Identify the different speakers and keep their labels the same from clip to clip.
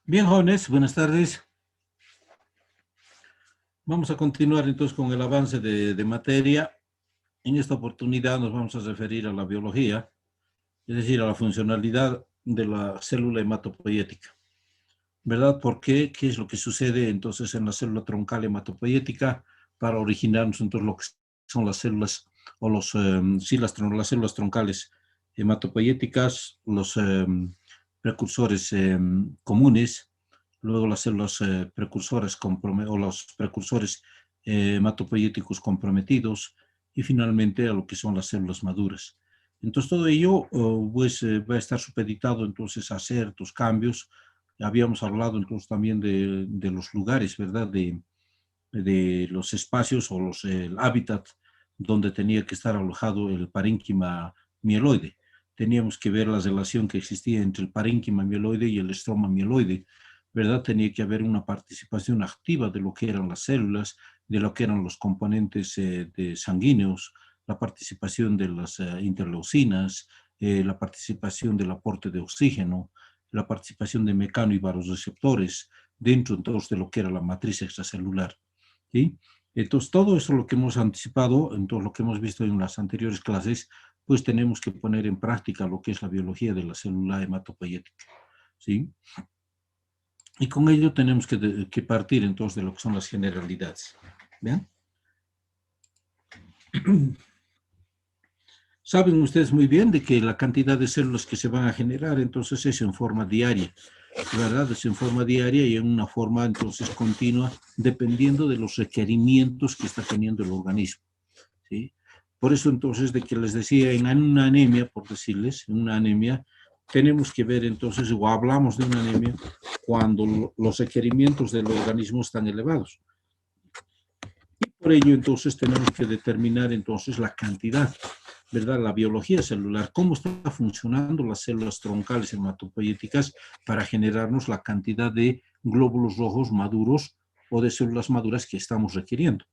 Speaker 1: Bien, jóvenes, buenas tardes. Vamos a continuar entonces con el avance de materia. En esta oportunidad nos vamos a referir a la biología, es decir, a la funcionalidad de la célula hematopoyética. ¿Verdad? ¿Por qué? ¿Qué es lo que sucede entonces en la célula troncal hematopoyética para originarnos entonces lo que son las células o las células troncales hematopoyéticas, los precursores comunes, luego las células precursoras o los precursores hematopoyéticos comprometidos y finalmente a lo que son las células maduras. Entonces todo ello va a estar supeditado entonces a ciertos cambios. Habíamos hablado entonces también de los lugares, ¿verdad? De los espacios o el hábitat donde tenía que estar alojado el parénquima mieloide. Teníamos que ver la relación que existía entre el parénquima mieloide y el estroma mieloide, ¿verdad? Tenía que haber una participación activa de lo que eran las células, de lo que eran los componentes sanguíneos, la participación de las interleucinas, la participación del aporte de oxígeno, la participación de mecano y vasoreceptores dentro entonces de lo que era la matriz extracelular. ¿Sí? Entonces, todo eso lo que hemos anticipado, en todo lo que hemos visto en las anteriores clases, pues tenemos que poner en práctica lo que es la biología de la célula hematopoyética. ¿Sí? Y con ello tenemos que partir entonces de lo que son las generalidades. ¿Vean? Saben ustedes muy bien de que la cantidad de células que se van a generar entonces es en forma diaria, ¿verdad? Es en forma diaria y en una forma entonces continua, dependiendo de los requerimientos que está teniendo el organismo, ¿sí? Por eso entonces de que les decía, en una anemia, por decirles, en una anemia, tenemos que ver entonces, o hablamos de una anemia, cuando los requerimientos del organismo están elevados. Y por ello entonces tenemos que determinar entonces la cantidad, ¿verdad? La biología celular, cómo están funcionando las células troncales hematopoyéticas para generarnos la cantidad de glóbulos rojos maduros o de células maduras que estamos requiriendo,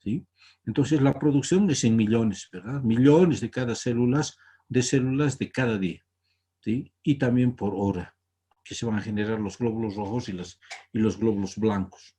Speaker 1: ¿sí? Entonces la producción es en millones, ¿verdad? Millones de células de cada día, ¿sí? Y también por hora, que se van a generar los glóbulos rojos y los glóbulos blancos.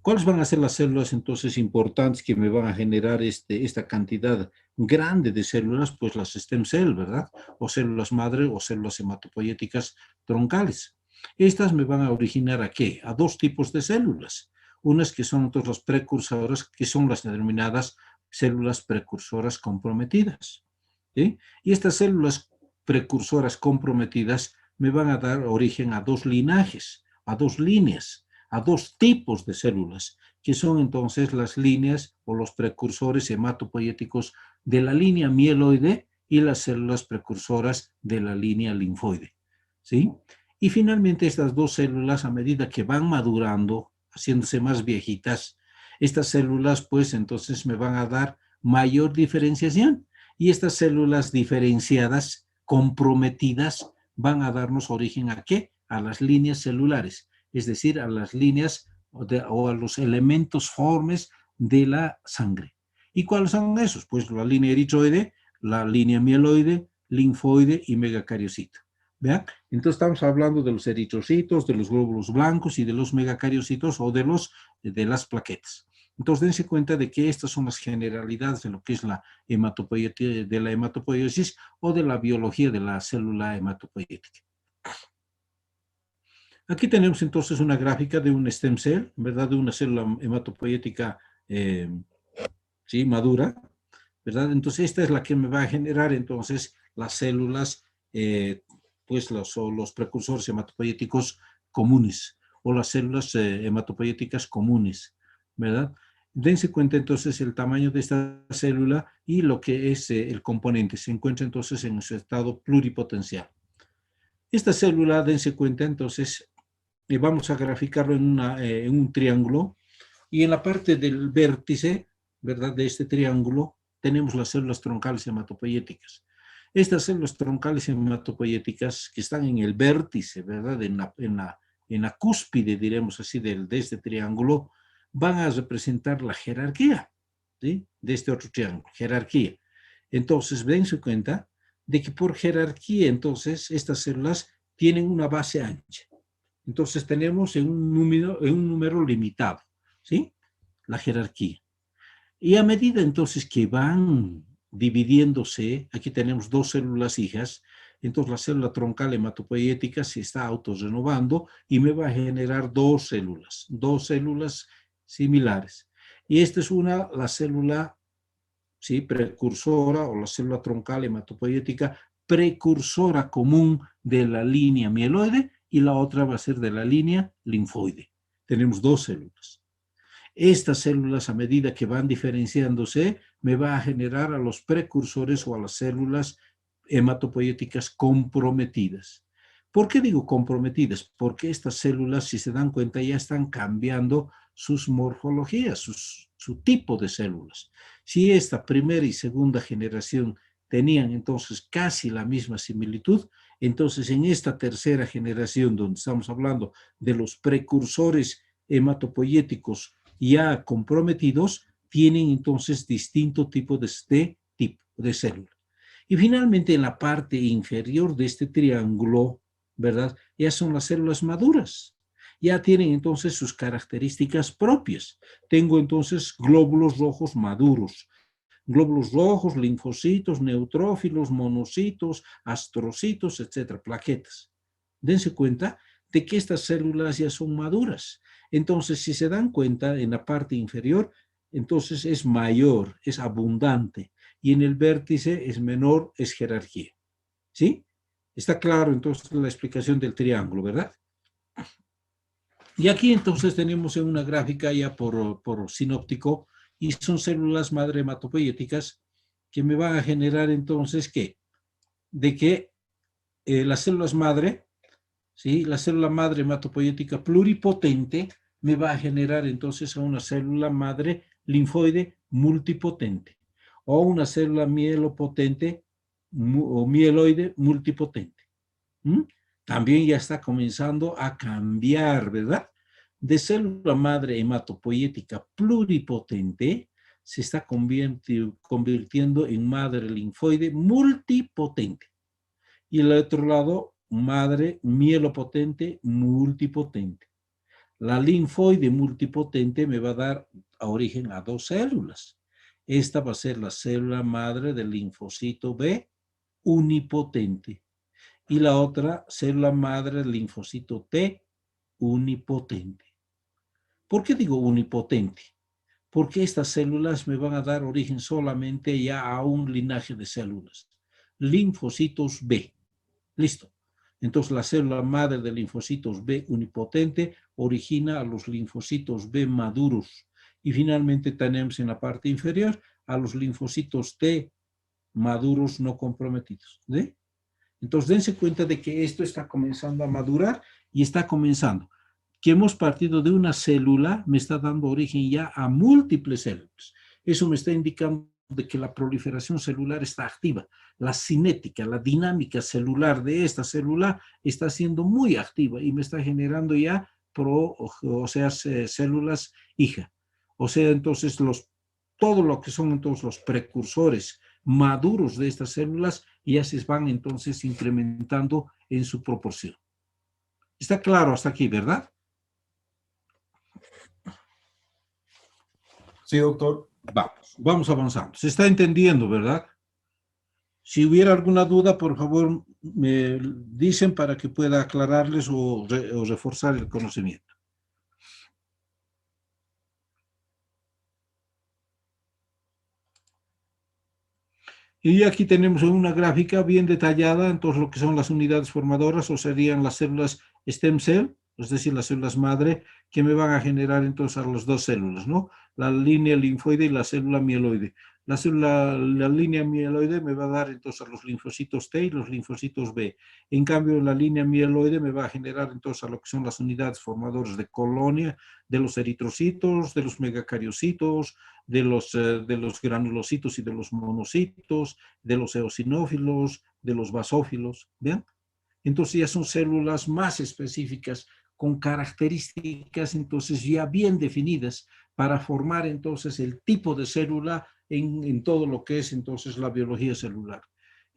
Speaker 1: ¿Cuáles van a ser las células entonces importantes que me van a generar esta cantidad grande de células? Pues las stem cell, ¿verdad? O células madre o células hematopoyéticas troncales. Estas me van a originar ¿a qué? A dos tipos de células. Unas que son entonces las precursoras, que son las denominadas células precursoras comprometidas, ¿sí? Y estas células precursoras comprometidas me van a dar origen a dos linajes, a dos líneas, a dos tipos de células, que son entonces las líneas o los precursores hematopoyéticos de la línea mieloide y las células precursoras de la línea linfoide, ¿sí? Y finalmente estas dos células, a medida que van madurando, haciéndose más viejitas, estas células pues entonces me van a dar mayor diferenciación y estas células diferenciadas, comprometidas, van a darnos origen ¿a qué? A las líneas celulares, es decir, a las líneas o a los elementos formes de la sangre. ¿Y cuáles son esos? Pues la línea eritroide, la línea mieloide, linfoide y megacariocito. ¿Vean? Entonces estamos hablando de los eritrocitos, de los glóbulos blancos y de los megacariocitos o de las plaquetas. Entonces dense cuenta de que estas son las generalidades de lo que es la hematopoiesis o de la biología de la célula hematopoyética. Aquí tenemos entonces una gráfica de un stem cell, ¿verdad? De una célula hematopoyética ¿sí? Madura, ¿verdad? Entonces esta es la que me va a generar entonces las células, pues los precursores hematopoyéticos comunes o las células hematopoyéticas comunes, ¿verdad? Dense cuenta entonces el tamaño de esta célula y lo que es el componente. Se encuentra entonces en su estado pluripotencial. Esta célula, dense cuenta entonces, vamos a graficarlo en un triángulo y en la parte del vértice, ¿verdad? De este triángulo tenemos las células troncales hematopoyéticas. Estas células troncales hematopoyéticas que están en el vértice, ¿verdad? En la cúspide, diremos así, de este triángulo, van a representar la jerarquía, ¿sí? De este otro triángulo, jerarquía. Entonces, dense cuenta de que por jerarquía, entonces, estas células tienen una base ancha. Entonces tenemos en un número limitado, ¿sí? La jerarquía. Y a medida entonces que van dividiéndose, aquí tenemos dos células hijas, entonces la célula troncal hematopoietica se está autorrenovando y me va a generar dos células similares. Y esta es la célula, ¿sí?, precursora, o la célula troncal hematopoietica precursora común de la línea mieloide, y la otra va a ser de la línea linfoide. Tenemos dos células. Estas células, a medida que van diferenciándose, me va a generar a los precursores o a las células hematopoieticas comprometidas. ¿Por qué digo comprometidas? Porque estas células, si se dan cuenta, ya están cambiando sus morfologías, su tipo de células. Si esta primera y segunda generación tenían entonces casi la misma similitud, entonces en esta tercera generación, donde estamos hablando de los precursores hematopoieticos ya comprometidos, tienen entonces distinto tipo de célula. Y finalmente, en la parte inferior de este triángulo, ¿verdad?, ya son las células maduras. Ya tienen entonces sus características propias. Tengo entonces glóbulos rojos maduros. Glóbulos rojos, linfocitos, neutrófilos, monocitos, astrocitos, etcétera, plaquetas. Dense cuenta de que estas células ya son maduras. Entonces, si se dan cuenta, en la parte inferior, entonces es mayor, es abundante, y en el vértice es menor, es jerarquía. ¿Sí? Está claro entonces la explicación del triángulo, ¿verdad? Y aquí entonces tenemos en una gráfica ya por sinóptico, y son células madre hematopoieticas que me van a generar entonces ¿qué? De que las células madre, ¿sí?, la célula madre hematopoietica pluripotente me va a generar entonces a una célula madre linfoide multipotente, o una célula mielopotente o mieloide multipotente. ¿Mm? También ya está comenzando a cambiar, ¿verdad? De célula madre hematopoietica pluripotente se está convirtiendo en madre linfoide multipotente. Y el otro lado, madre mielopotente multipotente. La linfoide multipotente me va a dar a origen a dos células. Esta va a ser la célula madre del linfocito B unipotente. Y la otra célula madre del linfocito T unipotente. ¿Por qué digo unipotente? Porque estas células me van a dar origen solamente ya a un linaje de células. Linfocitos B. Listo. Entonces la célula madre de linfocitos B unipotente origina a los linfocitos B maduros. Y finalmente tenemos en la parte inferior a los linfocitos T maduros no comprometidos. ¿Sí? Entonces dense cuenta de que esto está comenzando a madurar y está comenzando. Que hemos partido de una célula me está dando origen ya a múltiples células. Eso me está indicando de que la proliferación celular está activa. La cinética, la dinámica celular de esta célula está siendo muy activa y me está generando ya células hija. O sea, entonces todo lo que son entonces los precursores maduros de estas células ya se van entonces incrementando en su proporción. Está claro hasta aquí, ¿verdad?
Speaker 2: Sí, doctor.
Speaker 1: Vamos avanzando. Se está entendiendo, ¿verdad? Si hubiera alguna duda, por favor, me dicen para que pueda aclararles o reforzar el conocimiento. Y aquí tenemos una gráfica bien detallada en todo lo que son las unidades formadoras, o serían las células stem cell, es decir, las células madre, que me van a generar entonces a las dos células, ¿no? La línea linfoide y la célula mieloide. La línea mieloide me va a dar entonces a los linfocitos T y los linfocitos B. En cambio, la línea mieloide me va a generar entonces a lo que son las unidades formadoras de colonia, de los eritrocitos, de los megacariocitos, de los granulocitos y de los monocitos, de los eosinófilos, de los basófilos, ¿vean? Entonces ya son células más específicas, con características entonces ya bien definidas para formar entonces el tipo de célula en todo lo que es entonces la biología celular.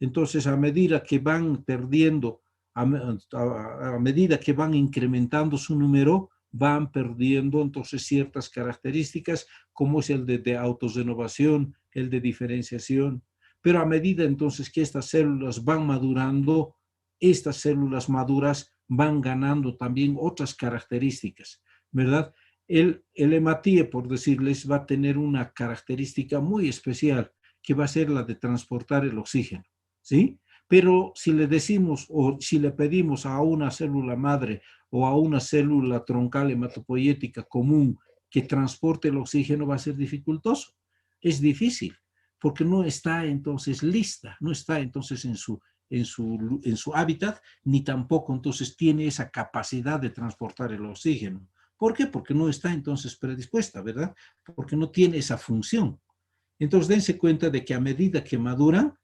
Speaker 1: Entonces, a medida que van perdiendo a medida que van incrementando su número, van perdiendo entonces ciertas características, como es el de autorrenovación, el de diferenciación. Pero a medida entonces que estas células van madurando, estas células maduras van ganando también otras características, ¿verdad? El hematíe, por decirles, va a tener una característica muy especial, que va a ser la de transportar el oxígeno, ¿sí? Pero si le decimos o si le pedimos a una célula madre o a una célula troncal hematopoyética común que transporte el oxígeno, va a ser dificultoso. Es difícil, porque no está entonces lista, no está entonces en su hábitat, ni tampoco entonces tiene esa capacidad de transportar el oxígeno. ¿Por qué? Porque no está entonces predispuesta, ¿verdad? Porque no tiene esa función. Entonces, dense cuenta de que a medida que maduran,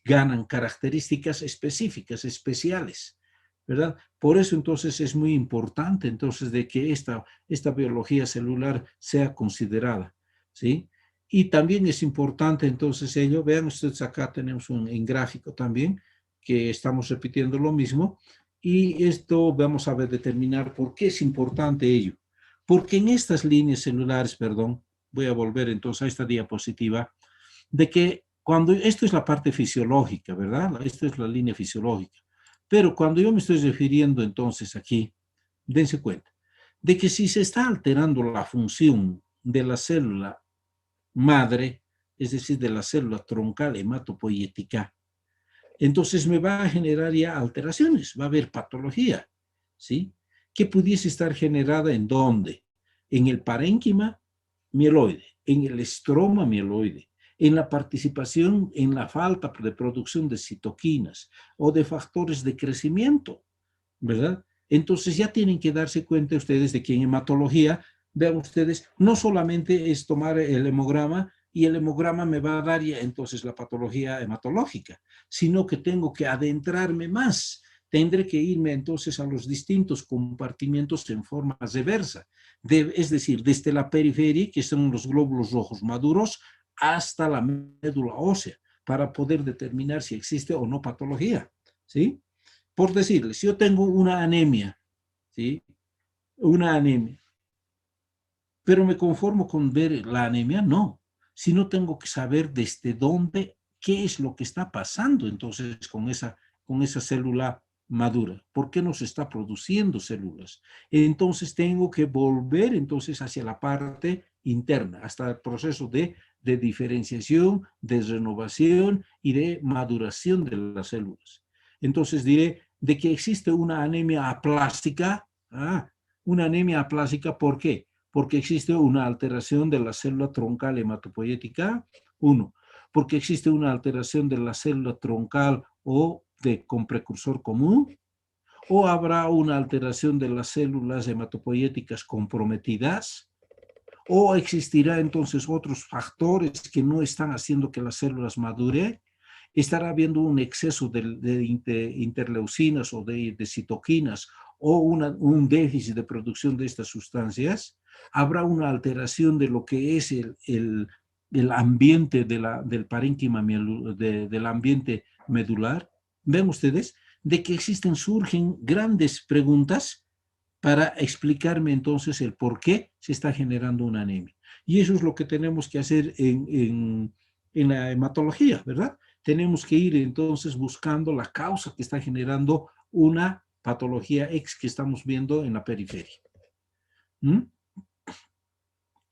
Speaker 1: ganan características específicas, especiales, ¿verdad? Por eso entonces es muy importante entonces de que esta biología celular sea considerada, ¿sí? Y también es importante entonces ello, vean ustedes acá tenemos en gráfico también, que estamos repitiendo lo mismo, y esto vamos a ver determinar por qué es importante ello. Porque en estas líneas celulares, perdón, voy a volver entonces a esta diapositiva, de que cuando, esto es la parte fisiológica, ¿verdad? Esto es la línea fisiológica. Pero cuando yo me estoy refiriendo entonces aquí, dense cuenta, de que si se está alterando la función de la célula madre, es decir, de la célula troncal hematopoyética, entonces me va a generar ya alteraciones, va a haber patología, ¿sí? Que pudiese estar generada en dónde? En el parénquima mieloide, en el estroma mieloide, en la participación, en la falta de producción de citoquinas o de factores de crecimiento, ¿verdad? Entonces ya tienen que darse cuenta ustedes de que en hematología, vean ustedes, no solamente es tomar el hemograma y el hemograma me va a dar ya entonces la patología hematológica, sino que tengo que adentrarme más. Tendré que irme entonces a los distintos compartimientos en forma reversa, es decir, desde la periferia, que son los glóbulos rojos maduros, hasta la médula ósea, para poder determinar si existe o no patología, ¿sí? Por decirles, si yo tengo una anemia, ¿sí? Una anemia, pero me conformo con ver la anemia, no. Sino tengo que saber desde dónde, qué es lo que está pasando entonces con esa célula madura. ¿Por qué no se está produciendo células? Entonces tengo que volver entonces hacia la parte interna, hasta el proceso de diferenciación, de renovación y de maduración de las células. Entonces diré de que existe una anemia aplástica. Una anemia aplástica, ¿por qué? Porque existe una alteración de la célula troncal hematopoyética, uno, porque existe una alteración de la célula troncal o con precursor común, o habrá una alteración de las células hematopoyéticas comprometidas, o existirá entonces otros factores que no están haciendo que las células maduren, estará habiendo un exceso de interleucinas o de citoquinas o un déficit de producción de estas sustancias, habrá una alteración de lo que es el ambiente del parénquima, del ambiente medular. Ven ustedes de que surgen grandes preguntas para explicarme entonces el por qué se está generando una anemia. Y eso es lo que tenemos que hacer en la hematología, ¿verdad? Tenemos que ir entonces buscando la causa que está generando una patología X que estamos viendo en la periferia. ¿Mm?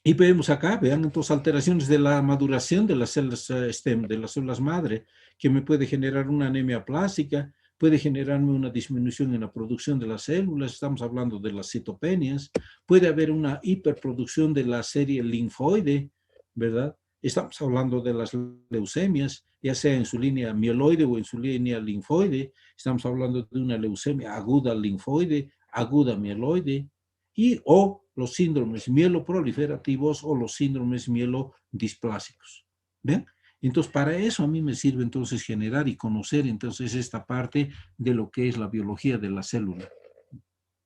Speaker 1: Y vemos acá, vean entonces alteraciones de la maduración de las células stem, de las células madre, que me puede generar una anemia plástica, puede generarme una disminución en la producción de las células, estamos hablando de las citopenias, puede haber una hiperproducción de la serie linfoide, ¿verdad? Estamos hablando de las leucemias, ya sea en su línea mieloide o en su línea linfoide, estamos hablando de una leucemia aguda linfoide, aguda mieloide, y o los síndromes mieloproliferativos o los síndromes mielodisplásicos. ¿Ven? Entonces, para eso a mí me sirve entonces generar y conocer entonces esta parte de lo que es la biología de la célula,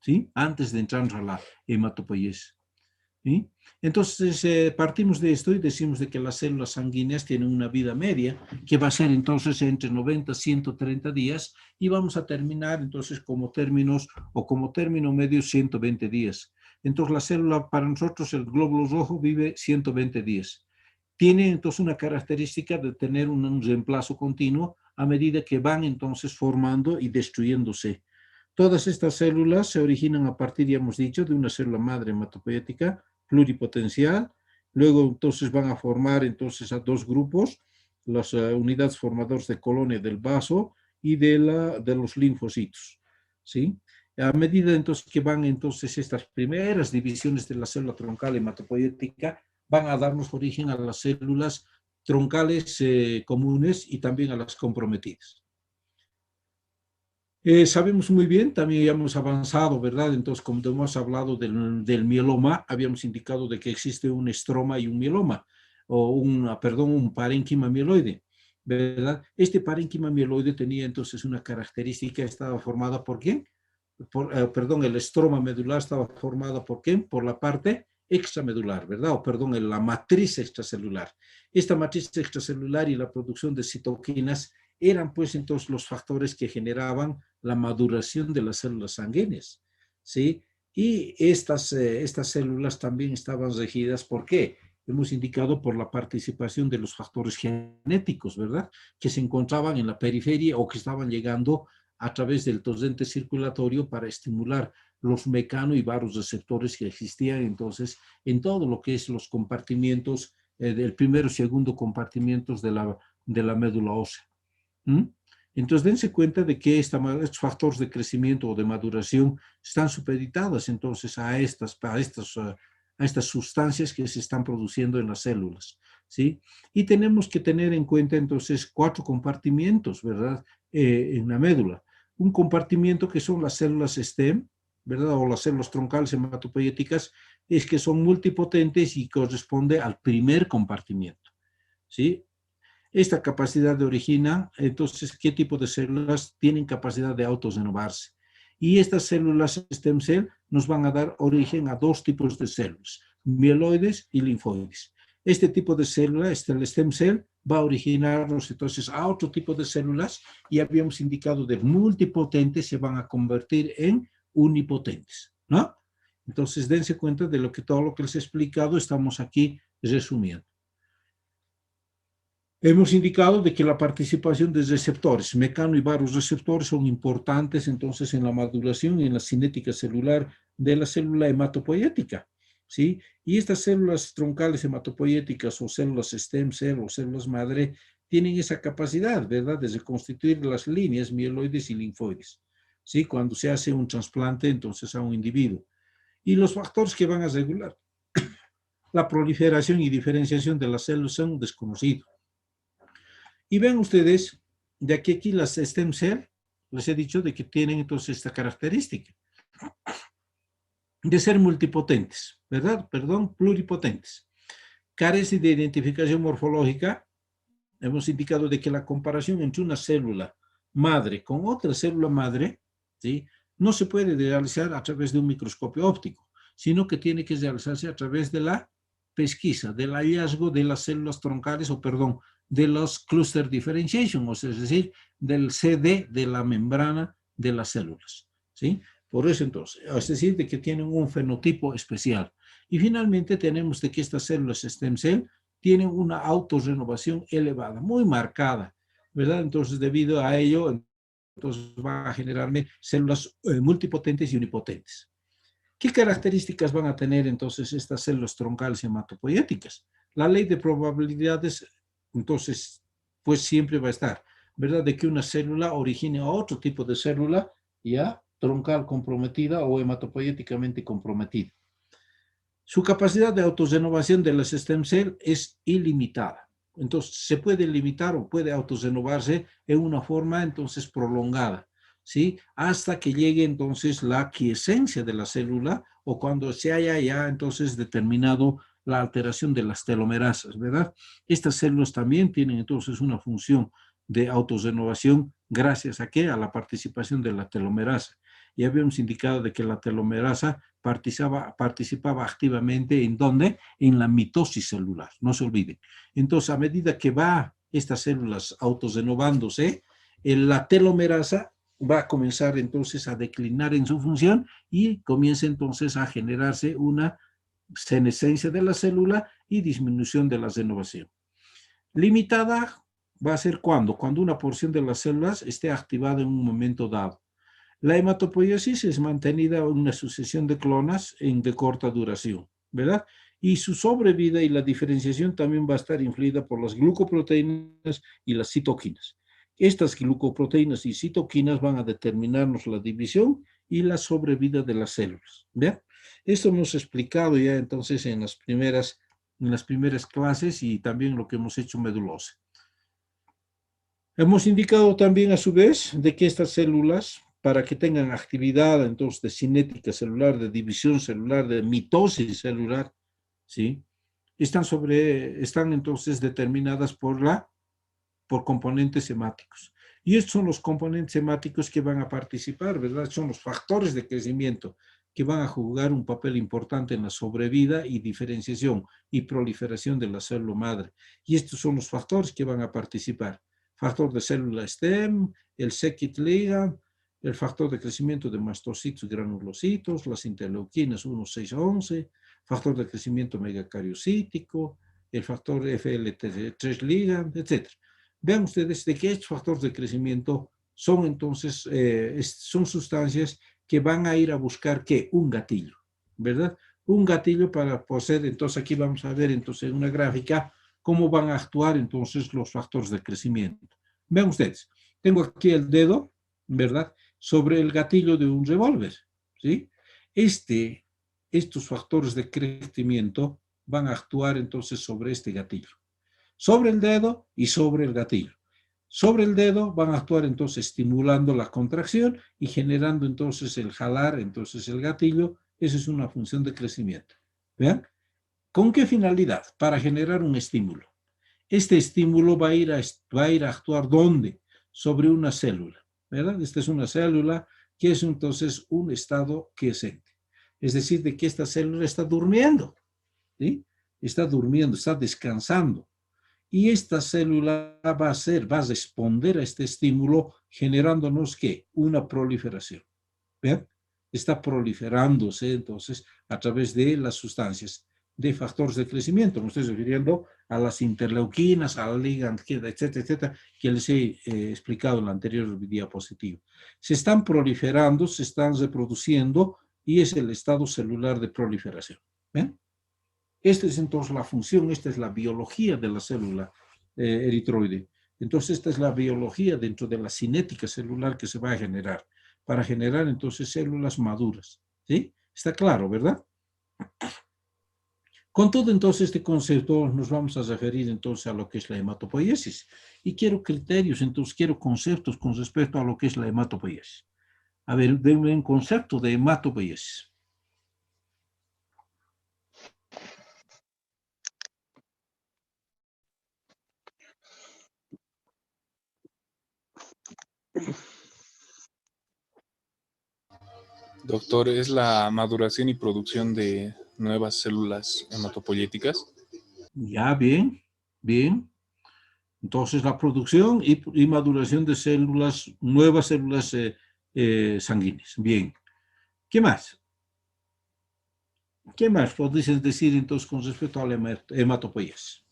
Speaker 1: ¿sí? Antes de entrar a la hematopoiesis. ¿sí? Entonces, partimos de esto y decimos de que las células sanguíneas tienen una vida media, que va a ser entonces entre 90 y 130 días, y vamos a terminar entonces como términos, o como término medio, 120 días. Entonces, la célula, para nosotros, el glóbulo rojo vive 120 días. Tiene entonces una característica de tener un reemplazo continuo a medida que van entonces formando y destruyéndose. Todas estas células se originan a partir, ya hemos dicho, de una célula madre hematopoética pluripotencial. Luego entonces van a formar entonces a dos grupos, las unidades formadoras de colonia del vaso y de los linfocitos, ¿sí? A medida entonces que van entonces estas primeras divisiones de la célula troncal hematopoética, van a darnos origen a las células troncales comunes y también a las comprometidas. Sabemos muy bien, también ya hemos avanzado, ¿verdad? Entonces, como hemos hablado del mieloma, habíamos indicado de que existe un estroma y un mieloma, o un parénquima mieloide, ¿verdad? Este parénquima mieloide tenía entonces una característica, estaba formada ¿por quién? El estroma medular estaba formada ¿por quién? Por la parte extramedular, ¿verdad? La matriz extracelular. Esta matriz extracelular y la producción de citoquinas eran pues entonces los factores que generaban la maduración de las células sanguíneas, ¿sí? Y estas células también estaban regidas, ¿por qué? Hemos indicado por la participación de los factores genéticos, ¿verdad? Que se encontraban en la periferia o que estaban llegando a través del torrente circulatorio para estimular los mecano y varoreceptores que existían entonces en todo lo que es los compartimientos del primero y segundo compartimientos de la médula ósea. ¿Mm? Entonces, dense cuenta de que estos factores de crecimiento o de maduración están supeditados entonces a estas sustancias que se están produciendo en las células, ¿sí? Y tenemos que tener en cuenta entonces 4 compartimientos, ¿verdad? En la médula. Un compartimiento que son las células stem, ¿verdad? O las células troncales hematopoieticas, es que son multipotentes y corresponde al primer compartimiento, ¿sí? Esta capacidad de origina, entonces, ¿qué tipo de células tienen capacidad de autorrenovarse? Y estas células stem cell nos van a dar origen a 2 tipos de células, mieloides y linfoides. Este tipo de célula, el stem cell, va a originarnos entonces a otro tipo de células y habíamos indicado de multipotentes se van a convertir en unipotentes, ¿no? Entonces, dense cuenta de todo lo que les he explicado, estamos aquí resumiendo. Hemos indicado de que la participación de receptores, mecano y varoreceptores, son importantes entonces en la maduración y en la cinética celular de la célula hematopoietica, ¿sí? Y estas células troncales hematopoieticas o células stem cell o células madre tienen esa capacidad, ¿verdad?, de reconstituir las líneas mieloides y linfoides, ¿sí? Cuando se hace un trasplante entonces a un individuo. Y los factores que van a regular la proliferación y diferenciación de las células son desconocidos. Y ven ustedes, de aquí las stem cell, les he dicho de que tienen entonces esta característica de ser multipotentes, ¿verdad? Perdón, pluripotentes. Carece de identificación morfológica. Hemos indicado de que la comparación entre una célula madre con otra célula madre, ¿sí?, no se puede realizar a través de un microscopio óptico, sino que tiene que realizarse a través de la pesquisa, del hallazgo de las células troncales, de los cluster differentiation, o sea, es decir, del CD de la membrana de las células, ¿sí? Por eso entonces, es decir, de que tienen un fenotipo especial. Y finalmente tenemos de que estas células stem cell tienen una autorrenovación elevada, muy marcada, ¿verdad? Entonces, debido a ello, entonces van a generarme células multipotentes y unipotentes. ¿Qué características van a tener entonces estas células troncales hematopoieticas? La ley de probabilidades, entonces, pues siempre va a estar, ¿verdad? De que una célula origine a otro tipo de célula, ya, troncal comprometida o hematopoieticamente comprometida. Su capacidad de autorrenovación de las stem cell es ilimitada. Entonces, se puede limitar o puede autorrenovarse en una forma entonces prolongada, ¿sí? Hasta que llegue entonces la quiescencia de la célula o cuando se haya ya entonces determinado la alteración de las telomerasas, ¿verdad? Estas células también tienen entonces una función de autorrenovación gracias a ¿qué? A la participación de la telomerasa. y habíamos indicado de que la telomerasa participaba activamente ¿en dónde? En la mitosis celular, no se olviden. Entonces, a medida que va estas células autorrenovándose, la telomerasa va a comenzar entonces a declinar en su función y comienza entonces a generarse una senescencia de la célula y disminución de la renovación. Limitada va a ser cuando una porción de las células esté activada en un momento dado. La hematopoiesis es mantenida en una sucesión de clonas de corta duración, ¿verdad? Y su sobrevida y la diferenciación también va a estar influida por las glucoproteínas y las citoquinas. Estas glucoproteínas y citoquinas van a determinarnos la división y la sobrevida de las células, ¿verdad? Esto hemos explicado ya entonces en las primeras clases y también lo que hemos hecho en medulosa. Hemos indicado también a su vez de que estas células, para que tengan actividad entonces de cinética celular, de división celular, de mitosis celular, ¿sí? Están entonces determinadas por componentes hemáticos. Y estos son los componentes hemáticos que van a participar, ¿verdad? Son los factores de crecimiento que van a jugar un papel importante en la sobrevida y diferenciación y proliferación de la célula madre. Y estos son los factores que van a participar. Factor de célula stem, el Secit ligand, el factor de crecimiento de mastocitos y granulocitos, las interleuquinas 1, 6, 11, factor de crecimiento megacariocítico, el factor FLT3 ligand, etc. Vean ustedes de que estos factores de crecimiento son entonces, son sustancias que van a ir a buscar, ¿qué? Un gatillo, ¿verdad? Un gatillo para poseer, entonces aquí vamos a ver entonces en una gráfica cómo van a actuar entonces los factores de crecimiento. Vean ustedes, tengo aquí el dedo, ¿verdad? Sobre el gatillo de un revólver, ¿sí? Estos factores de crecimiento van a actuar entonces sobre este gatillo. Sobre el dedo y sobre el gatillo. Sobre el dedo van a actuar entonces estimulando la contracción y generando entonces el jalar, entonces el gatillo. Esa es una función de crecimiento. ¿Vean? ¿Con qué finalidad? Para generar un estímulo. Este estímulo va a ir a actuar ¿dónde? Sobre una célula, ¿verdad? Esta es una célula que es entonces un estado quiescente. Es decir, de que esta célula está durmiendo, ¿sí? Está durmiendo, está descansando. Y esta célula va a responder a este estímulo generándonos, ¿qué? Una proliferación. ¿Vean? Está proliferándose entonces a través de las sustancias de factores de crecimiento. Me estoy refiriendo a las interleuquinas, al ligand, etcétera, etcétera, que les he explicado en la anterior diapositiva. Se están proliferando, se están reproduciendo y es el estado celular de proliferación. ¿Ven? Esta es entonces la función, esta es la biología de la célula eritroide. Entonces esta es la biología dentro de la cinética celular que se va a generar, para generar entonces células maduras. ¿Sí? Está claro, ¿verdad? Con todo entonces este concepto nos vamos a referir entonces a lo que es la hematopoiesis. Y quiero criterios, entonces quiero conceptos con respecto a lo que es la hematopoiesis. A ver, denme un concepto de hematopoiesis.
Speaker 2: Doctor, ¿es la maduración y producción de nuevas células hematopoyéticas?
Speaker 1: Ya, bien, bien. Entonces, la producción y maduración de células, nuevas células sanguíneas. Bien. ¿Qué más? ¿Qué más podéis decir entonces con respecto a la hematopoiesis?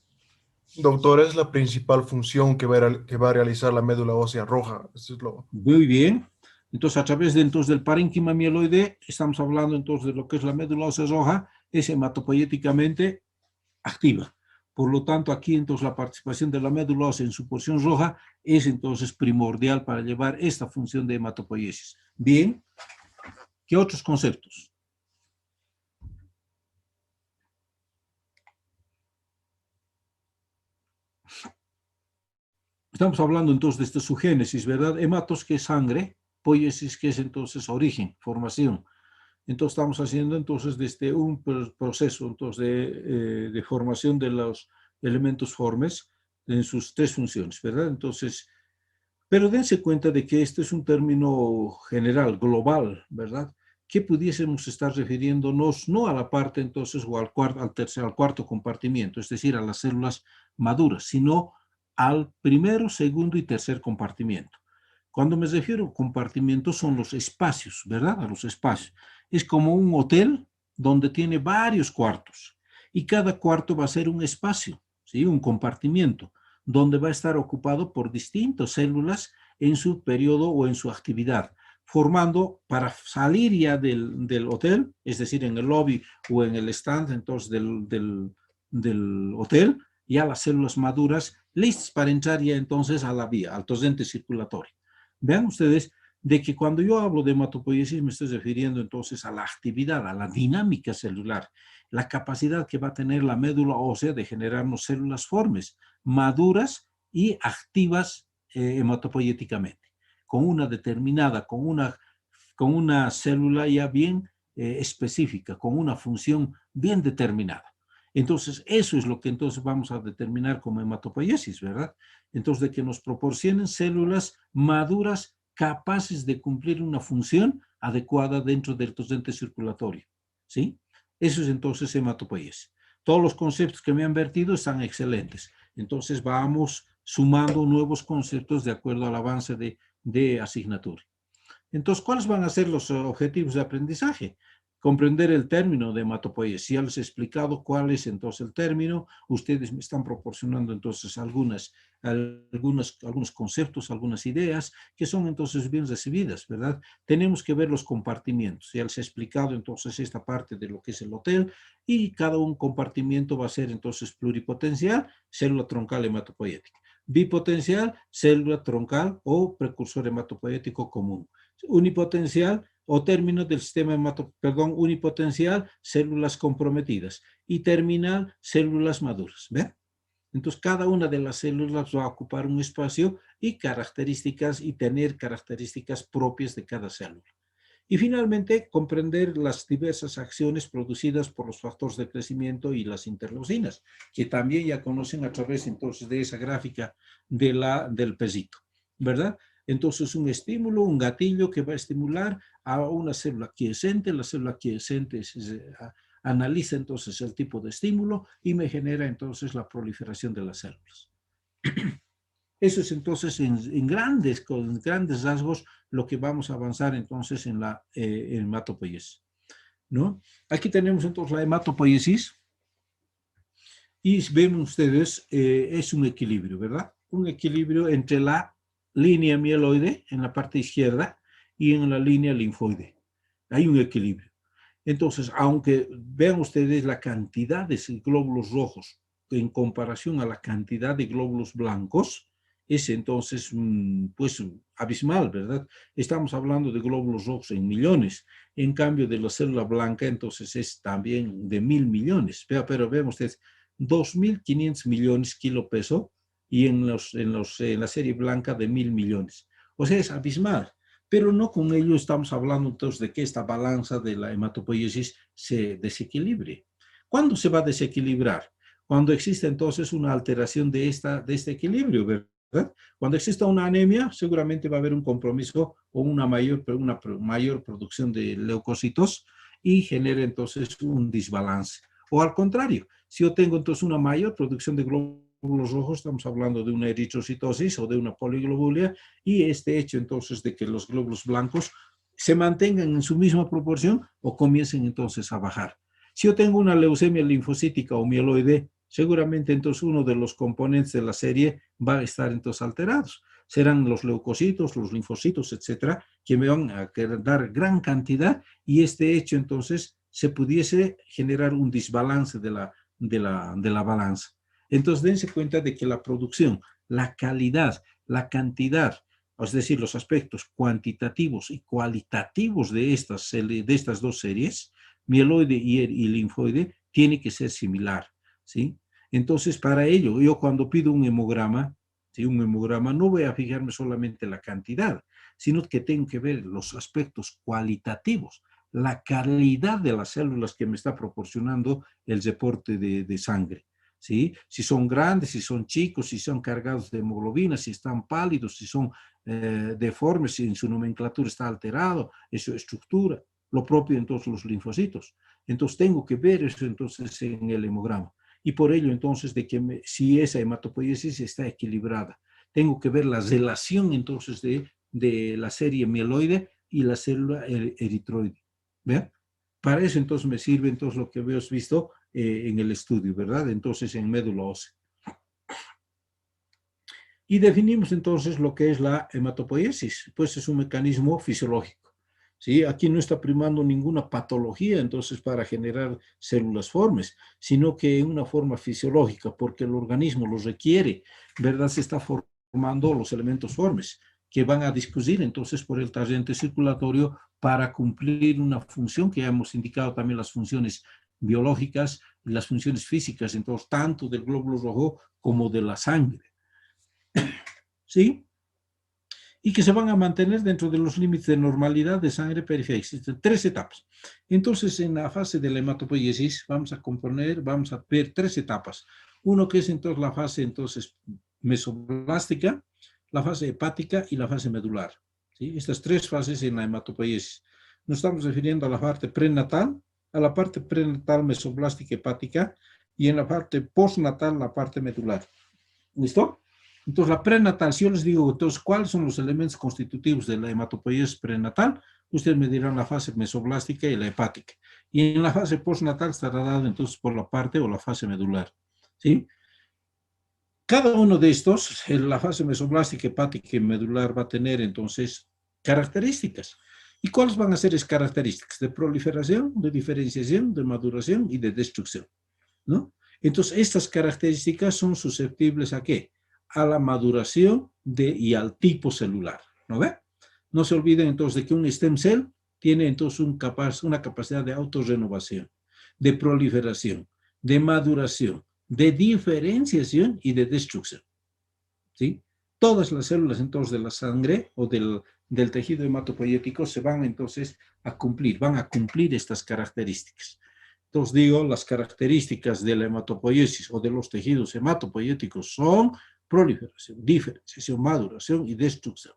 Speaker 3: Doctor, es la principal función que va a realizar la médula ósea roja. Eso es lo...
Speaker 1: Muy bien. Entonces, a través entonces, del parénquima mieloide, estamos hablando entonces de lo que es la médula ósea roja, es hematopoyéticamente activa. Por lo tanto, aquí entonces la participación de la médula ósea en su porción roja es entonces primordial para llevar esta función de hematopoiesis. Bien. ¿Qué otros conceptos? Estamos hablando entonces de esta su génesis, ¿verdad? Hematos, que es sangre, poiesis, que es entonces origen, formación. Entonces estamos haciendo entonces desde un proceso entonces de formación de los elementos formes en sus tres funciones, ¿verdad? Entonces, Pero dense cuenta de que este es un término general, global, ¿verdad? Que pudiésemos estar refiriéndonos no a la parte entonces o al cuarto compartimiento, es decir, a las células maduras, sino al primero, segundo y tercer compartimiento. Cuando me refiero a compartimentos son los espacios, ¿verdad? A los espacios. Es como un hotel donde tiene varios cuartos y cada cuarto va a ser un espacio, ¿sí? Un compartimiento donde va a estar ocupado por distintas células en su periodo o en su actividad, formando para salir ya del hotel, es decir, en el lobby o en el stand entonces del hotel, ya las células maduras listas para entrar ya entonces a la vía, al torrente circulatorio. Vean ustedes de que cuando yo hablo de hematopoiesis me estoy refiriendo entonces a la actividad, a la dinámica celular, la capacidad que va a tener la médula ósea de generarnos células formes, maduras y activas hematopoieticamente, con una determinada, con una célula ya bien específica, con una función bien determinada. Entonces, eso es lo que entonces vamos a determinar como hematopoiesis, ¿verdad? Entonces, de que nos proporcionen células maduras capaces de cumplir una función adecuada dentro del torrente circulatorio, ¿sí? Eso es entonces hematopoiesis. Todos los conceptos que me han vertido están excelentes. Entonces, vamos sumando nuevos conceptos de acuerdo al avance de asignatura. Entonces, ¿cuáles van a ser los objetivos de aprendizaje? Comprender el término de hematopoiesis. Ya les he explicado cuál es entonces el término. Ustedes me están proporcionando entonces algunos conceptos, algunas ideas que son entonces bien recibidas, ¿verdad? Tenemos que ver los compartimientos. Ya les he explicado entonces esta parte de lo que es el hotel y cada un compartimiento va a ser entonces pluripotencial, célula troncal hematopoietica. Bipotencial, célula troncal o precursor hematopoiético común. Unipotencial o término del sistema unipotencial, células comprometidas y terminal, células maduras. ¿Ven? Entonces, cada una de las células va a ocupar un espacio y características y tener características propias de cada célula. Y finalmente, comprender las diversas acciones producidas por los factores de crecimiento y las interleucinas, que también ya conocen a través entonces de esa gráfica del pesito, ¿verdad? Entonces, un estímulo, un gatillo que va a estimular a una célula quiescente. La célula quiescente analiza entonces el tipo de estímulo y me genera entonces la proliferación de las células. Eso es entonces con grandes rasgos lo que vamos a avanzar entonces en la hematopoiesis, ¿no? Aquí tenemos entonces la hematopoiesis y ven ustedes, es un equilibrio, ¿verdad? Un equilibrio entre la línea mieloide en la parte izquierda y en la línea linfoide. Hay un equilibrio. Entonces, aunque vean ustedes la cantidad de glóbulos rojos en comparación a la cantidad de glóbulos blancos, es entonces, pues, abismal, ¿verdad? Estamos hablando de glóbulos rojos en millones. En cambio, de la célula blanca, entonces, es también de 1.000 millones. Pero vean ustedes, 2.500 millones kilopeso y en la serie blanca de 1.000 millones. O sea, es abismal. Pero no con ello estamos hablando entonces de que esta balanza de la hematopoiesis se desequilibre. ¿Cuándo se va a desequilibrar? Cuando existe entonces una alteración de este equilibrio, ¿verdad? Cuando exista una anemia, seguramente va a haber un compromiso o una mayor producción de leucocitos y genera entonces un desbalance. O al contrario, si yo tengo entonces una mayor producción de glóbulos rojos, estamos hablando de una eritrocitosis o de una poliglobulia, y este hecho entonces de que los glóbulos blancos se mantengan en su misma proporción o comiencen entonces a bajar. Si yo tengo una leucemia linfocítica o mieloide, seguramente entonces uno de los componentes de la serie va a estar entonces alterados. Serán los leucocitos, los linfocitos, etcétera, que me van a dar gran cantidad y este hecho entonces se pudiese generar un desbalance de la balanza. Entonces, dense cuenta de que la producción, la calidad, la cantidad, es decir, los aspectos cuantitativos y cualitativos de estas dos series, mieloide y linfoide, tiene que ser similar, ¿sí? Entonces, para ello, yo cuando pido un hemograma, ¿sí? Un hemograma, no voy a fijarme solamente en la cantidad, sino que tengo que ver los aspectos cualitativos, la calidad de las células que me está proporcionando el reporte de sangre. ¿Sí? Si son grandes, si son chicos, si son cargados de hemoglobina, si están pálidos, si son deforme, si en su nomenclatura está alterado, en su estructura, lo propio entonces los linfocitos. Entonces tengo que ver eso entonces en el hemograma. Y por ello entonces de que si esa hematopoiesis está equilibrada, tengo que ver la relación entonces de la serie mieloide y la célula eritroide. ¿Ve? Para eso entonces me sirve entonces lo que habéis visto en el estudio, ¿verdad? Entonces en médula ósea. Y definimos entonces lo que es la hematopoiesis, pues es un mecanismo fisiológico. ¿Sí? Aquí no está primando ninguna patología entonces para generar células formes, sino que en una forma fisiológica, porque el organismo lo requiere, ¿verdad? Se está formando los elementos formes que van a discurrir entonces por el torrente circulatorio para cumplir una función que ya hemos indicado también, las funciones biológicas y las funciones físicas, entonces tanto del glóbulo rojo como de la sangre. ¿Sí? Y que se van a mantener dentro de los límites de normalidad de sangre periférica. Existen 3 etapas. Entonces, en la fase de la hematopoiesis vamos a ver 3 etapas. Uno que es entonces la fase entonces mesoblástica, la fase hepática y la fase medular. ¿Sí? Estas 3 fases en la hematopoiesis. Nos estamos refiriendo a la parte prenatal, mesoblástica hepática, y en la parte postnatal, la parte medular. ¿Listo? Entonces, la prenatal, si yo les digo, entonces, ¿cuáles son los elementos constitutivos de la hematopoiesis prenatal? Ustedes me dirán la fase mesoblástica y la hepática. Y en la fase postnatal estará dado entonces por la parte o la fase medular. ¿Sí? Cada uno de estos, en la fase mesoblástica, hepática y medular, va a tener entonces características. ¿Y cuáles van a ser esas características? De proliferación, de diferenciación, de maduración y de destrucción, ¿no? Entonces, estas características son susceptibles ¿a qué? A la maduración y al tipo celular, ¿no ve? No se olviden entonces de que un stem cell tiene entonces una capacidad de autorrenovación, de proliferación, de maduración, de diferenciación y de destrucción, ¿sí? Todas las células entonces de la sangre o del tejido hematopoyético se van entonces van a cumplir estas características. Entonces digo, las características de la hematopoiesis o de los tejidos hematopoyéticos son proliferación, diferenciación, maduración y destrucción.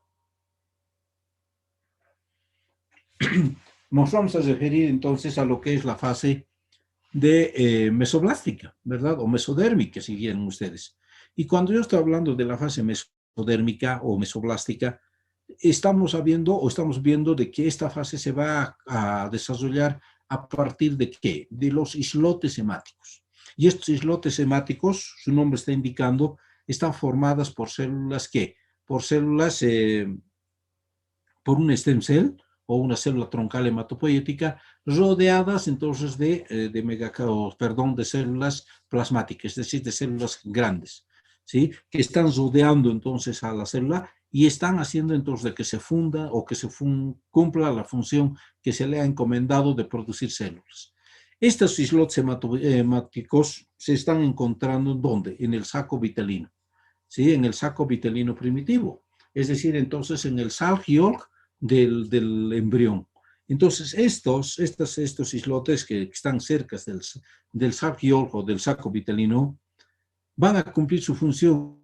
Speaker 1: Nos vamos a referir entonces a lo que es la fase de mesoblástica, ¿verdad? O mesodérmica, si quieren ustedes. Y cuando yo estoy hablando de la fase mesodérmica o mesoblástica, estamos viendo de que esta fase se va a desarrollar a partir de ¿qué? De los islotes hemáticos. Y estos islotes hemáticos, su nombre está indicando, están formadas por células ¿qué? Por células, por un stem cell o una célula troncal hematopoyética rodeadas entonces de células plasmáticas, es decir, de células grandes, ¿sí? Que están rodeando entonces a la célula y están haciendo entonces de que se funda o que se cumpla la función que se le ha encomendado de producir células. Estos islotes hemáticos se están encontrando ¿dónde? En el saco vitelino, ¿sí? En el saco vitelino primitivo, es decir, entonces en el Salk-Yolk del embrión. Entonces, estos islotes que están cerca del Salk-Yolk o del saco vitelino van a cumplir su función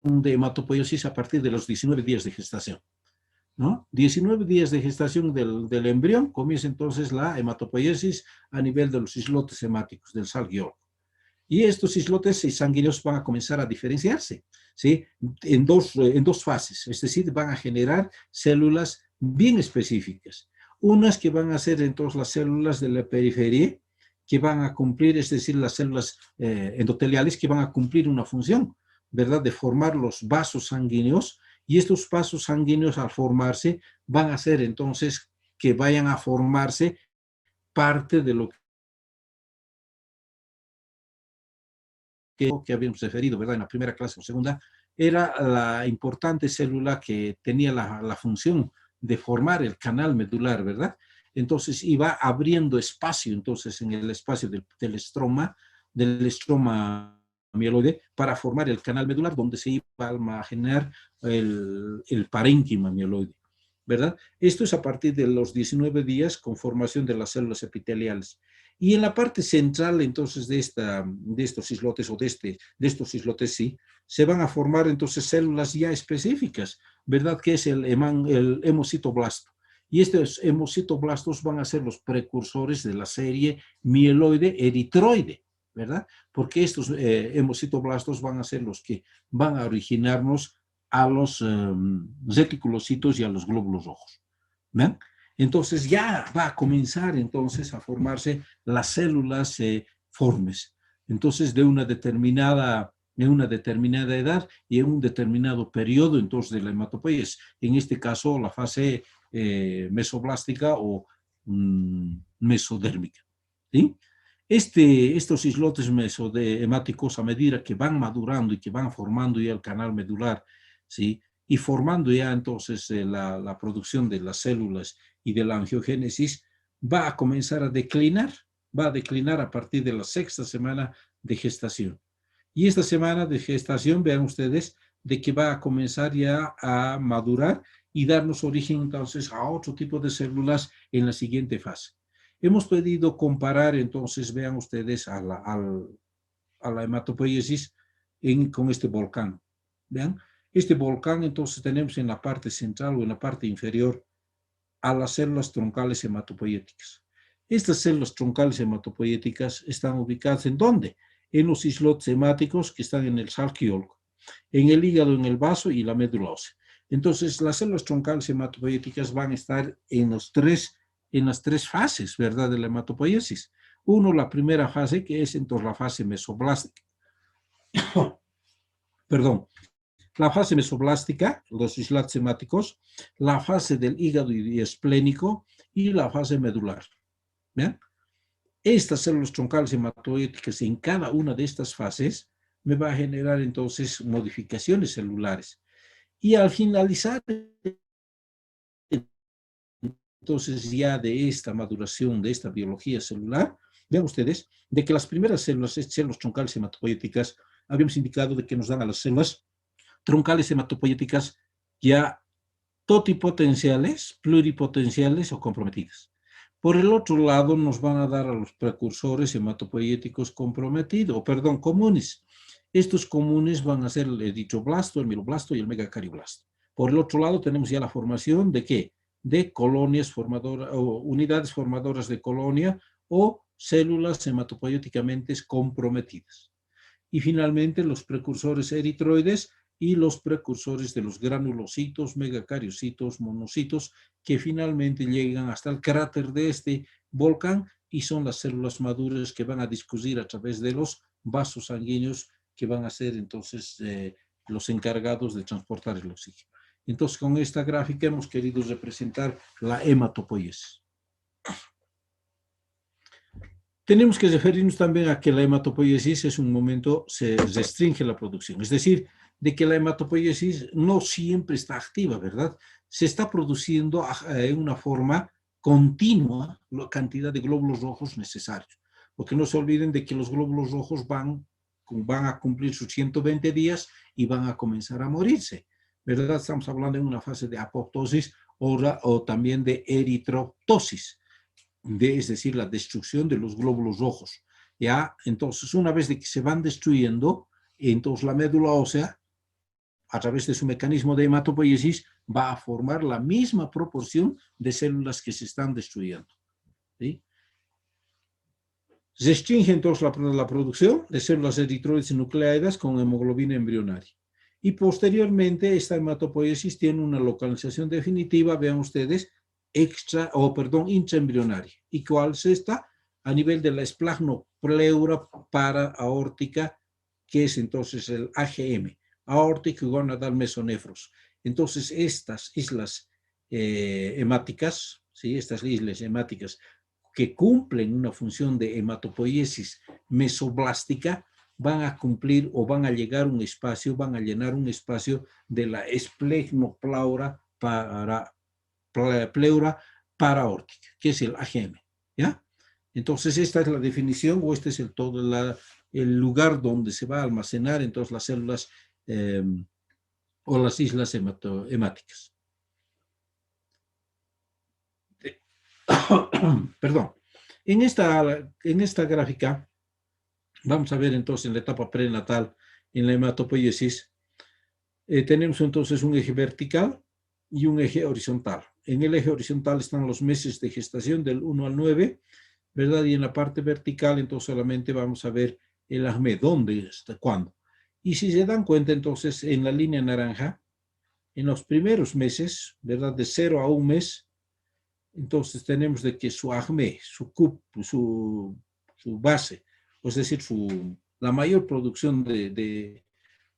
Speaker 1: de hematopoiesis a partir de los 19 días de gestación, ¿no? 19 días de gestación del embrión, comienza entonces la hematopoiesis a nivel de los islotes hemáticos del Salk-Yolk. Y estos islotes sanguíneos van a comenzar a diferenciarse, ¿sí? En dos fases, es decir, van a generar células bien específicas. Unas que van a ser entonces las células de la periferia, que van a cumplir, es decir, las células endoteliales que van a cumplir una función, ¿verdad? De formar los vasos sanguíneos, y estos vasos sanguíneos al formarse van a hacer entonces que vayan a formarse parte de lo que habíamos referido, ¿verdad? En la primera clase o segunda, era la importante célula que tenía la función de formar el canal medular, ¿verdad? Entonces iba abriendo espacio, entonces en el espacio del estroma mieloide, para formar el canal medular, donde se iba a almacenar el parénquima mieloide, ¿verdad? Esto es a partir de los 19 días con formación de las células epiteliales. Y en la parte central, entonces, de estos islotes, o de estos islotes, sí, se van a formar, entonces, células ya específicas, ¿verdad? Que es el hemocitoblasto. Y estos hemocitoblastos van a ser los precursores de la serie mieloide-eritroide, ¿verdad? Porque estos hemocitoblastos van a ser los que van a originarnos a los reticulocitos y a los glóbulos rojos. ¿Ven? Entonces ya va a comenzar entonces a formarse las células formes. Entonces de una determinada edad y en un determinado periodo entonces de la hematopoiesis. En este caso la fase mesoblástica o mesodérmica. ¿Sí? Estos islotes hemáticos, a medida que van madurando y que van formando ya el canal medular, ¿sí? Y formando ya entonces la producción de las células y de la angiogénesis, va a comenzar a declinar, va a declinar a partir de la 6ª semana de gestación. Y esta semana de gestación, vean ustedes, de que va a comenzar ya a madurar y darnos origen entonces a otro tipo de células en la siguiente fase. Hemos podido comparar entonces, vean ustedes, a la hematopoiesis con este volcán. Vean, este volcán entonces tenemos en la parte central o en la parte inferior a las células troncales hematopoieticas. Estas células troncales hematopoieticas están ubicadas ¿en dónde? En los islotes hemáticos que están en el salquiolco, en el hígado, en el vaso y la médula ósea. Entonces, las células troncales hematopoieticas van a estar en las tres fases, ¿verdad?, de la hematopoiesis. Uno, la primera fase, que es entonces la fase mesoblástica. Perdón, la fase mesoblástica, los islotes hemáticos, la fase del hígado y esplénico y la fase medular. ¿Bien? Estas células troncales hematopoieticas en cada una de estas fases me va a generar entonces modificaciones celulares. Y al finalizar entonces ya de esta maduración, de esta biología celular, vean ustedes, de que las primeras células troncales hematopoieticas, habíamos indicado de que nos dan a las células troncales hematopoieticas ya totipotenciales, pluripotenciales o comprometidas. Por el otro lado, nos van a dar a los precursores hematopoieticos comunes. Estos comunes van a ser el eritroblasto, el mieloblasto y el megacardioblasto. Por el otro lado, tenemos ya la formación de ¿qué? De colonias formadoras o unidades formadoras de colonia o células hematopoieticamente comprometidas. Y finalmente, los precursores eritroides y los precursores de los granulocitos, megacariocitos, monocitos, que finalmente llegan hasta el cráter de este volcán y son las células maduras que van a discurrir a través de los vasos sanguíneos que van a ser entonces los encargados de transportar el oxígeno. Entonces, con esta gráfica hemos querido representar la hematopoiesis. Tenemos que referirnos también a que la hematopoiesis es un momento, se restringe la producción, es decir, de que la hematopoiesis no siempre está activa, ¿verdad? Se está produciendo en una forma continua la cantidad de glóbulos rojos necesarios, porque no se olviden de que los glóbulos rojos van a cumplir sus 120 días y van a comenzar a morirse, ¿verdad? Estamos hablando de una fase de apoptosis o también de eritroptosis. Es decir, la destrucción de los glóbulos rojos. ¿Ya? Entonces, una vez de que se van destruyendo, entonces la médula ósea, a través de su mecanismo de hematopoiesis, va a formar la misma proporción de células que se están destruyendo. ¿Sí? Se extingue entonces la producción de células eritroides nucleadas con hemoglobina embrionaria. Y posteriormente, esta hematopoiesis tiene una localización definitiva, vean ustedes, intraembrionaria. ¿Y cuál es esta? A nivel de la esplagmopleura para-aórtica, que es entonces el AGM, Aortic Gonadal Mesonephros. Entonces, estas islas hemáticas, ¿sí? Estas islas hemáticas que cumplen una función de hematopoiesis mesoblástica, van a cumplir o van a llegar a un espacio, van a llenar un espacio de la esplagmopleura pleura paraórtica, que es el AGM, ¿ya? Entonces, esta es la definición o este es el lugar donde se va a almacenar entonces las células o las islas hemáticas. Perdón. En esta gráfica, vamos a ver entonces en la etapa prenatal, en la hematopoiesis, tenemos entonces un eje vertical y un eje horizontal. En el eje horizontal están los meses de gestación del 1 al 9, ¿verdad? Y en la parte vertical entonces solamente vamos a ver el AJME, dónde, hasta cuándo. Y si se dan cuenta entonces en la línea naranja, en los primeros meses, ¿verdad? De 0 a 1 mes, entonces tenemos de que su AJME, su base, es decir, la mayor producción de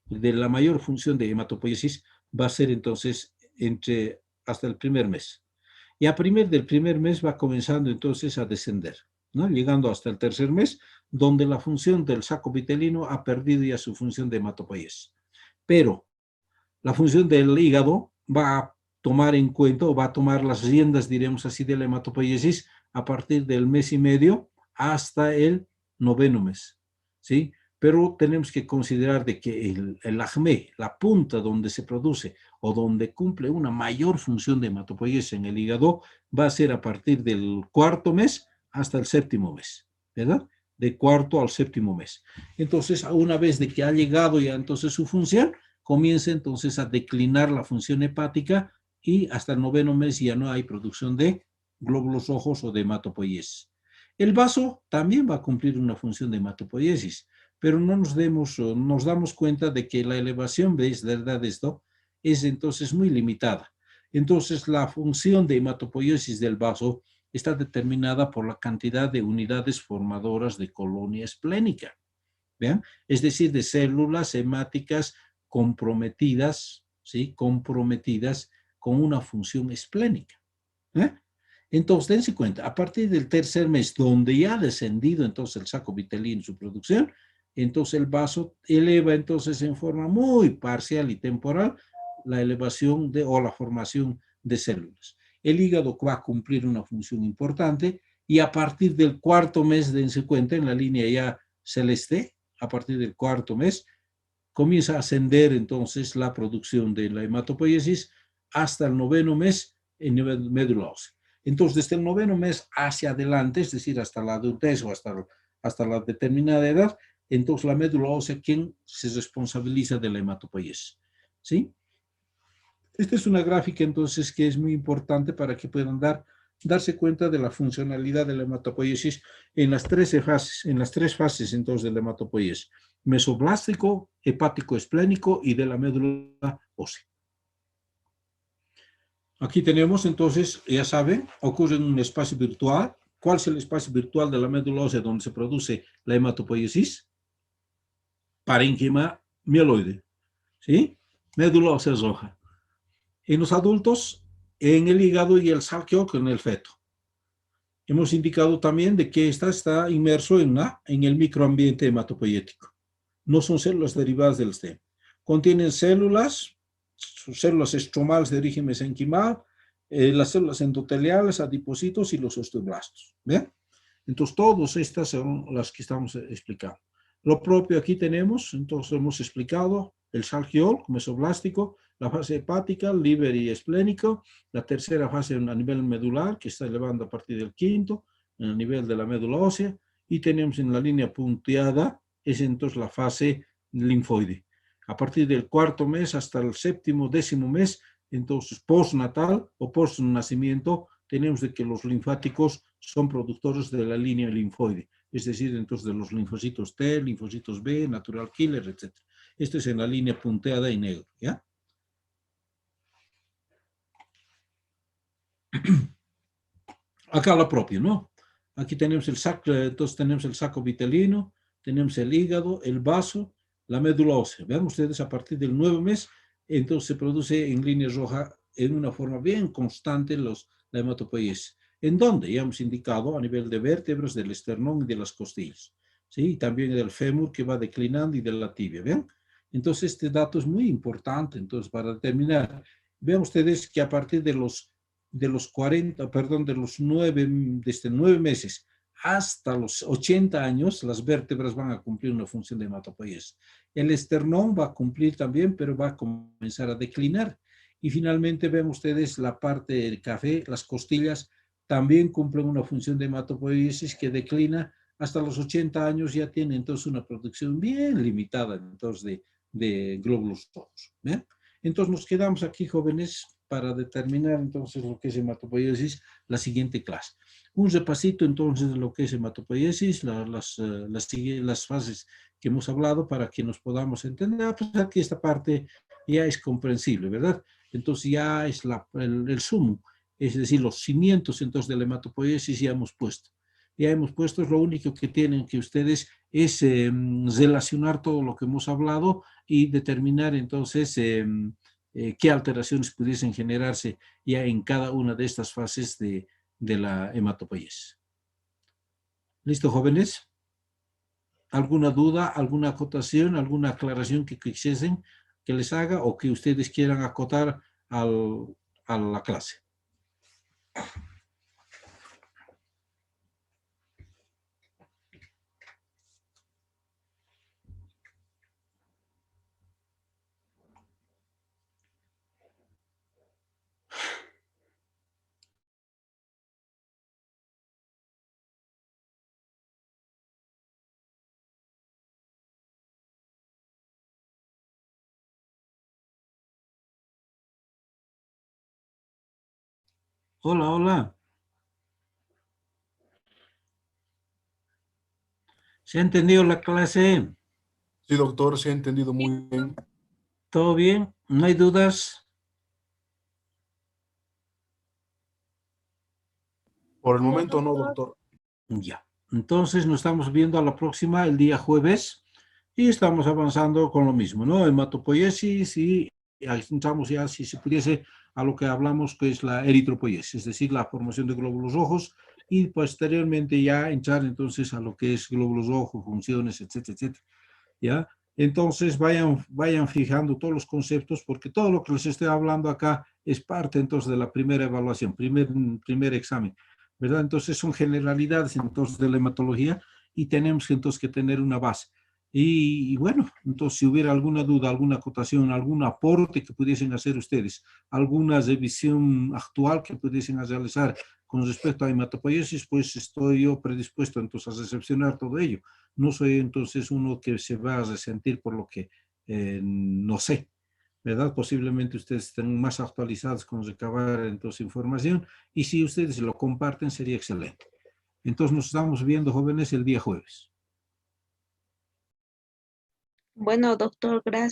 Speaker 1: la mayor función de hematopoiesis va a ser entonces hasta el primer mes. Y a partir del primer mes va comenzando entonces a descender, ¿no? Llegando hasta el tercer mes, donde la función del saco vitelino ha perdido ya su función de hematopoiesis. Pero la función del hígado va a tomar en cuenta o va a tomar las riendas, diremos así, de la hematopoiesis a partir del mes y medio hasta el 9º mes, ¿sí? Pero tenemos que considerar de que el AJME, la punta donde se produce o donde cumple una mayor función de hematopoiesis en el hígado, va a ser a partir del 4º mes hasta el 7º mes, ¿verdad? De 4º al 7º mes. Entonces, una vez de que ha llegado ya entonces su función, comienza entonces a declinar la función hepática y hasta el 9º mes ya no hay producción de glóbulos rojos o de hematopoiesis. El vaso también va a cumplir una función de hematopoiesis, pero no nos damos cuenta de que la elevación de esto es entonces muy limitada. Entonces la función de hematopoiesis del vaso está determinada por la cantidad de unidades formadoras de colonia esplénica, ¿vean? Es decir, de células hemáticas comprometidas, ¿sí? Comprometidas con una función esplénica. ¿Eh? Entonces, dense cuenta, a partir del tercer mes, donde ya ha descendido entonces el saco vitelino en su producción, entonces el vaso eleva entonces en forma muy parcial y temporal la elevación o la formación de células. El hígado va a cumplir una función importante y a partir del 4º mes, dense cuenta, en la línea ya celeste, a partir del 4º mes, comienza a ascender entonces la producción de la hematopoiesis hasta el 9º mes en nivel médula ósea. Entonces, desde el 9º mes hacia adelante, es decir, hasta la adultez o hasta la determinada edad, entonces la médula ósea, ¿quién se responsabiliza de la hematopoiesis? ¿Sí? Esta es una gráfica entonces que es muy importante para que puedan darse cuenta de la funcionalidad de la hematopoiesis en las 13 fases, en las 3 fases entonces de la hematopoiesis: mesoblástico, hepático esplénico y de la médula ósea. Aquí tenemos entonces, ya saben, ocurre en un espacio virtual. ¿Cuál es el espacio virtual de la médula ósea donde se produce la hematopoiesis? Parénquima mieloide, ¿sí? Médula ósea roja. En los adultos, en el hígado y el Salk-Yolk en el feto. Hemos indicado también de que esta está inmerso en el microambiente hematopoiético. No son células derivadas del stem. Contienen células estromales de origen mesenquimal, las células endoteliales, adipocitos y los osteoblastos. ¿Bien? Entonces, todas estas son las que estamos explicando. Lo propio aquí tenemos, entonces hemos explicado el Salk-Yolk mesoblástico, la fase hepática, liver y esplénico, la tercera fase a nivel medular, que está elevando a partir del 5º, a nivel de la médula ósea, y tenemos en la línea punteada, es entonces la fase linfoide. A partir del 4º mes hasta el 7º, 10º mes, entonces postnatal o postnacimiento, tenemos de que los linfáticos son productores de la línea linfoide, es decir, entonces de los linfocitos T, linfocitos B, natural killer, etc. Esto es en la línea punteada y negro, ¿ya? Acá lo propio, ¿no? Aquí tenemos el saco, entonces tenemos el saco vitelino, tenemos el hígado, el vaso, la médula ósea. Vean ustedes, a partir del 9º mes, entonces se produce en línea roja en una forma bien constante la hematopoiesis. ¿En dónde? Ya hemos indicado a nivel de vértebras, del esternón y de las costillas, ¿sí? Y también del fémur que va declinando y de la tibia, ¿ven? Entonces este dato es muy importante, entonces para determinar. Vean ustedes que a partir de los 9 meses hasta los 80 años, las vértebras van a cumplir una función de hematopoiesis. El esternón va a cumplir también, pero va a comenzar a declinar. Y finalmente ven ustedes la parte del café, las costillas, también cumplen una función de hematopoiesis que declina hasta los 80 años, ya tiene entonces una producción bien limitada entonces de glóbulos rojos. ¿Bien? Entonces nos quedamos aquí, jóvenes, para determinar entonces lo que es hematopoiesis, la siguiente clase. Un repasito entonces de lo que es hematopoiesis, las fases que hemos hablado para que nos podamos entender. A pesar que esta parte ya es comprensible, ¿verdad? Entonces ya es el sumo, es decir, los cimientos entonces de la hematopoiesis ya hemos puesto. Ya hemos puesto, lo único que tienen que ustedes es relacionar todo lo que hemos hablado y determinar entonces qué alteraciones pudiesen generarse ya en cada una de estas fases de la hematopoiesis. ¿Listo, jóvenes? ¿Alguna duda, alguna acotación, alguna aclaración que quisiesen que les haga o que ustedes quieran acotar a la clase? Hola, hola. ¿Se ha entendido la clase?
Speaker 3: Sí, doctor, se ha entendido muy bien.
Speaker 1: ¿Todo bien? ¿No hay dudas?
Speaker 3: Por el momento no, doctor.
Speaker 1: Ya. Entonces nos estamos viendo a la próxima el día jueves y estamos avanzando con lo mismo, ¿no? Hematopoiesis y entramos ya, si se pudiese, a lo que hablamos que es la eritropoiesis, es decir, la formación de glóbulos rojos y posteriormente ya entrar entonces a lo que es glóbulos rojos, funciones, etcétera, etcétera. ¿Ya? Entonces vayan fijando todos los conceptos porque todo lo que les estoy hablando acá es parte entonces de la primera evaluación, primer examen, ¿verdad? Entonces son generalidades entonces de la hematología y tenemos entonces que tener una base. Y bueno, entonces si hubiera alguna duda, alguna acotación, algún aporte que pudiesen hacer ustedes, alguna revisión actual que pudiesen realizar con respecto a hematopoiesis, pues estoy yo predispuesto entonces a recepcionar todo ello. No soy entonces uno que se va a resentir por lo que no sé, ¿verdad? Posiblemente ustedes estén más actualizados con recabar entonces información y si ustedes lo comparten sería excelente. Entonces nos estamos viendo, jóvenes, el día jueves.
Speaker 4: Bueno, doctor, gracias.